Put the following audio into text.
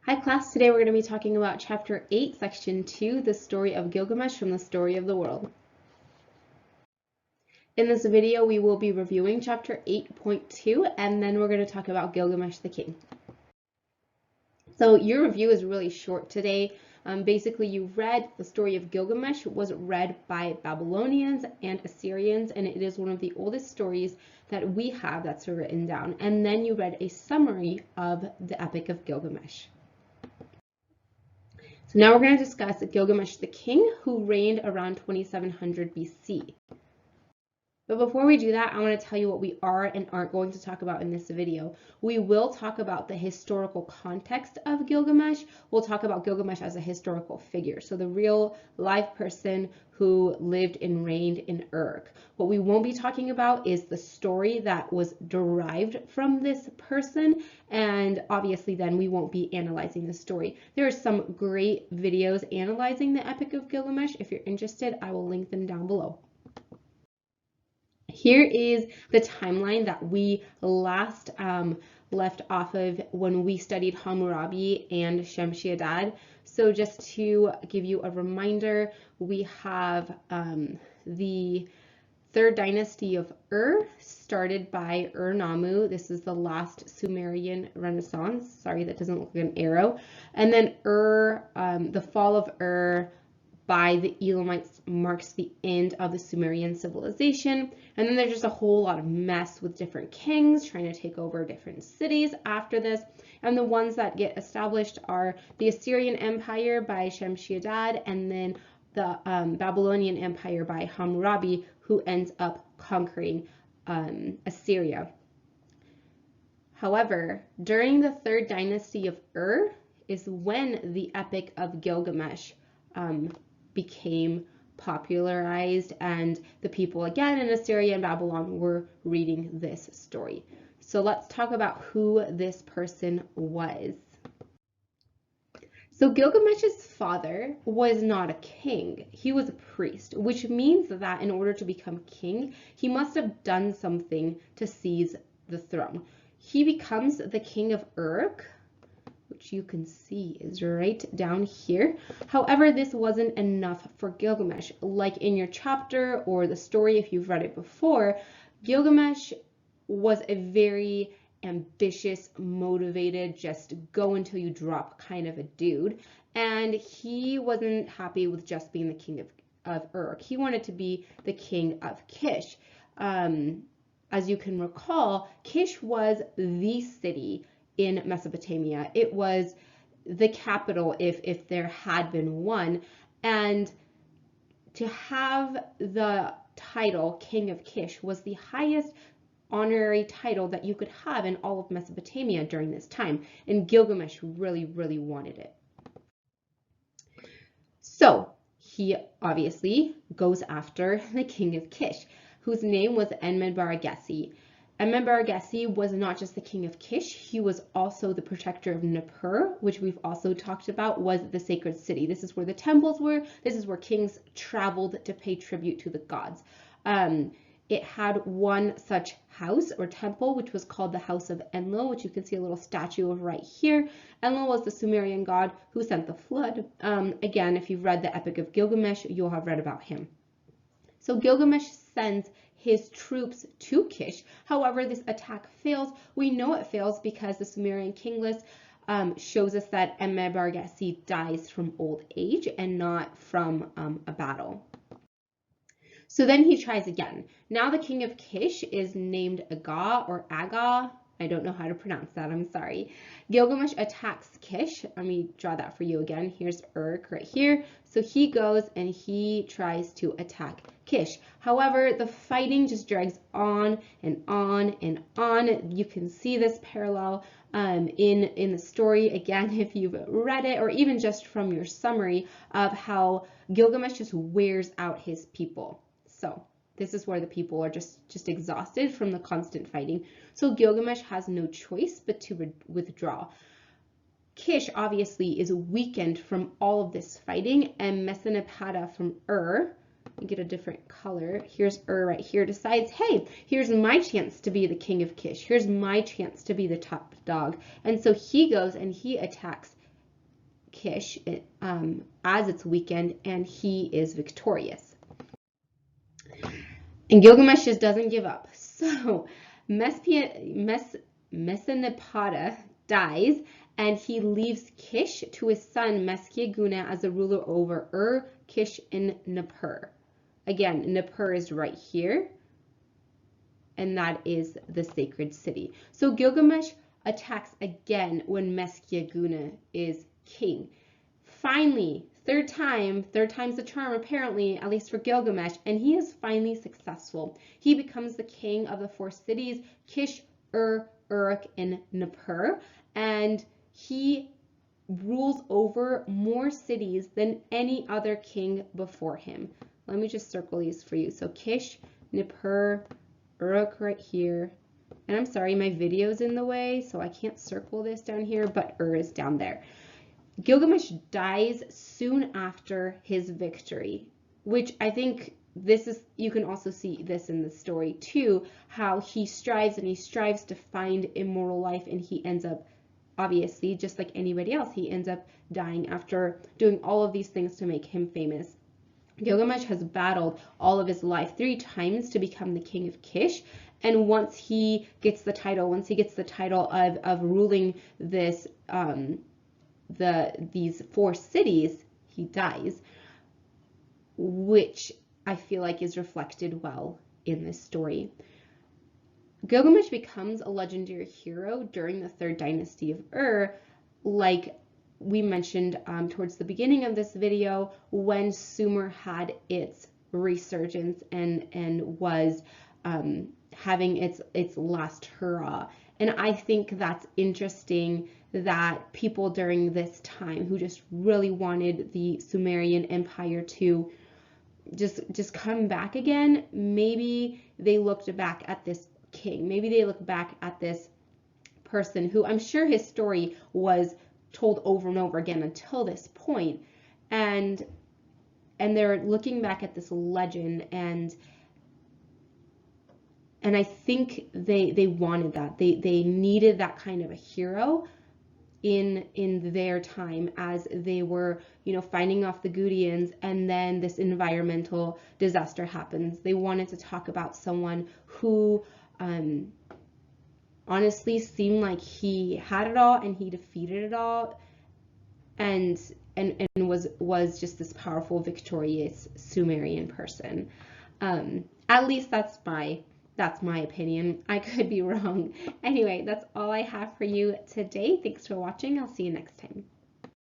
Hi class, today we're going to be talking about Chapter 8, Section 2, the story of Gilgamesh from the Story of the World. In this video, we will be reviewing Chapter 8.2, and then we're going to talk about Gilgamesh the King. So your review is really short today. Basically, you read the story of Gilgamesh was read by Babylonians and Assyrians, and it is one of the oldest stories that we have that's written down. And then you read a summary of the Epic of Gilgamesh. So now we're going to discuss Gilgamesh the King, who reigned around 2700 BC. But before we do that, I want to tell you what we are and aren't going to talk about in this video. We will talk about the historical context of Gilgamesh. We'll talk about Gilgamesh as a historical figure, so the real live person who lived and reigned in Uruk. What we won't be talking about is the story that was derived from this person, and obviously then we won't be analyzing the story. There are some great videos analyzing the Epic of Gilgamesh. If you're interested, I will link them down below. Here is the timeline that we last left off of when we studied Hammurabi and Shemshi-Adad. So just to give you a reminder, we have the third dynasty of started by Ur-Nammu. This is the last Sumerian Renaissance. Sorry, that doesn't look like an arrow. And then the fall of by the Elamites marks the end of the Sumerian civilization. And then there's just a whole lot of mess with different kings trying to take over different cities after this. And the ones that get established are the Assyrian Empire by Shemshi-Adad, and then the Babylonian Empire by Hammurabi, who ends up conquering Assyria. However, during the third dynasty of is when the Epic of Gilgamesh became popularized, and the people again in Assyria and Babylon were reading this story. So let's talk about who this person was. So Gilgamesh's father was not a king, he was a priest, which means that in order to become king, he must have done something to seize the throne. He becomes the king of Uruk, which you can see is right down here. However, this wasn't enough for Gilgamesh. Like in your chapter or the story, if you've read it before, Gilgamesh was a very ambitious, motivated, just go until you drop kind of a dude. And he wasn't happy with just being the king of Uruk. He wanted to be the king of Kish. As you can recall, Kish was the city in Mesopotamia. It was the capital if there had been one, and to have the title King of Kish was the highest honorary title that you could have in all of Mesopotamia during this time, and Gilgamesh really wanted it. So he obviously goes after the King of Kish, whose name was Enmebaragesi. Enmebaragesi was not just the king of Kish, he was also the protector of Nippur, which we've also talked about was the sacred city. This is where the temples were. This is where kings traveled to pay tribute to the gods. It had one such house or temple, which was called the House of Enlil, which you can see a little statue of right here. Enlil was the Sumerian god who sent the flood. Again, if you've read the Epic of Gilgamesh, you'll have read about him. So Gilgamesh sends his troops to Kish. However, this attack fails. We know it fails because the Sumerian king list shows us that Enmebaragesi dies from old age and not from a battle. So then he tries again. Now the king of Kish is named Aga. I don't know how to pronounce that, I'm sorry. Gilgamesh attacks Kish. Let me draw that for you again. Here's Uruk right here. So he goes and he tries to attack Kish. However, the fighting just drags on and on and on. You can see this parallel in the story, again, if you've read it, or even just from your summary of how Gilgamesh just wears out his people. So this is where the people are just exhausted from the constant fighting. So Gilgamesh has no choice but to withdraw. Kish obviously is weakened from all of this fighting, and Mesopotamia from get a different color. Here's right here, decides, hey, here's my chance to be the king of Kish. Here's my chance to be the top dog. And so he goes and he attacks Kish as it's weakened, and he is victorious. And Gilgamesh just doesn't give up. So Mesopotamia dies, and he leaves Kish to his son Meskiaguna as a ruler over Ur, Kish, and Nippur. Again, Nippur is right here, and that is the sacred city. So Gilgamesh attacks again when Meskiaguna is king. Finally, third time's the charm apparently, at least for Gilgamesh, and he is finally successful. He becomes the king of the 4 cities, Kish, Ur, Uruk, and Nippur, and he rules over more cities than any other king before him. Let me just circle these for you. So Kish, Nippur, Uruk right here. And I'm sorry, my video's in the way, so I can't circle this down here, but Ur is down there. Gilgamesh dies soon after his victory, which I think this is, you can also see this in the story too, how he strives to find immortal life, and he ends up, obviously, just like anybody else, he ends up dying after doing all of these things to make him famous. Gilgamesh has battled all of his life 3 times to become the king of Kish, and once he gets the title of ruling this these 4 cities, he dies, which I feel like is reflected well in this story. Gilgamesh becomes a legendary hero during the 3rd dynasty of Ur, like we mentioned towards the beginning of this video, when Sumer had its resurgence and was having its last hurrah. And I think that's interesting that people during this time who just really wanted the Sumerian Empire to just come back again, maybe they looked back at this king, maybe they look back at this person who I'm sure his story was told over and over again until this point, and they're looking back at this legend, and I think they wanted that. They needed that kind of a hero in their time as they were, fighting off the Gudians, and then this environmental disaster happens. They wanted to talk about someone who honestly seemed like he had it all and he defeated it all, and was just this powerful, victorious Sumerian person. At least that's my opinion. I could be wrong. Anyway, that's all I have for you today. Thanks for watching. I'll see you next time.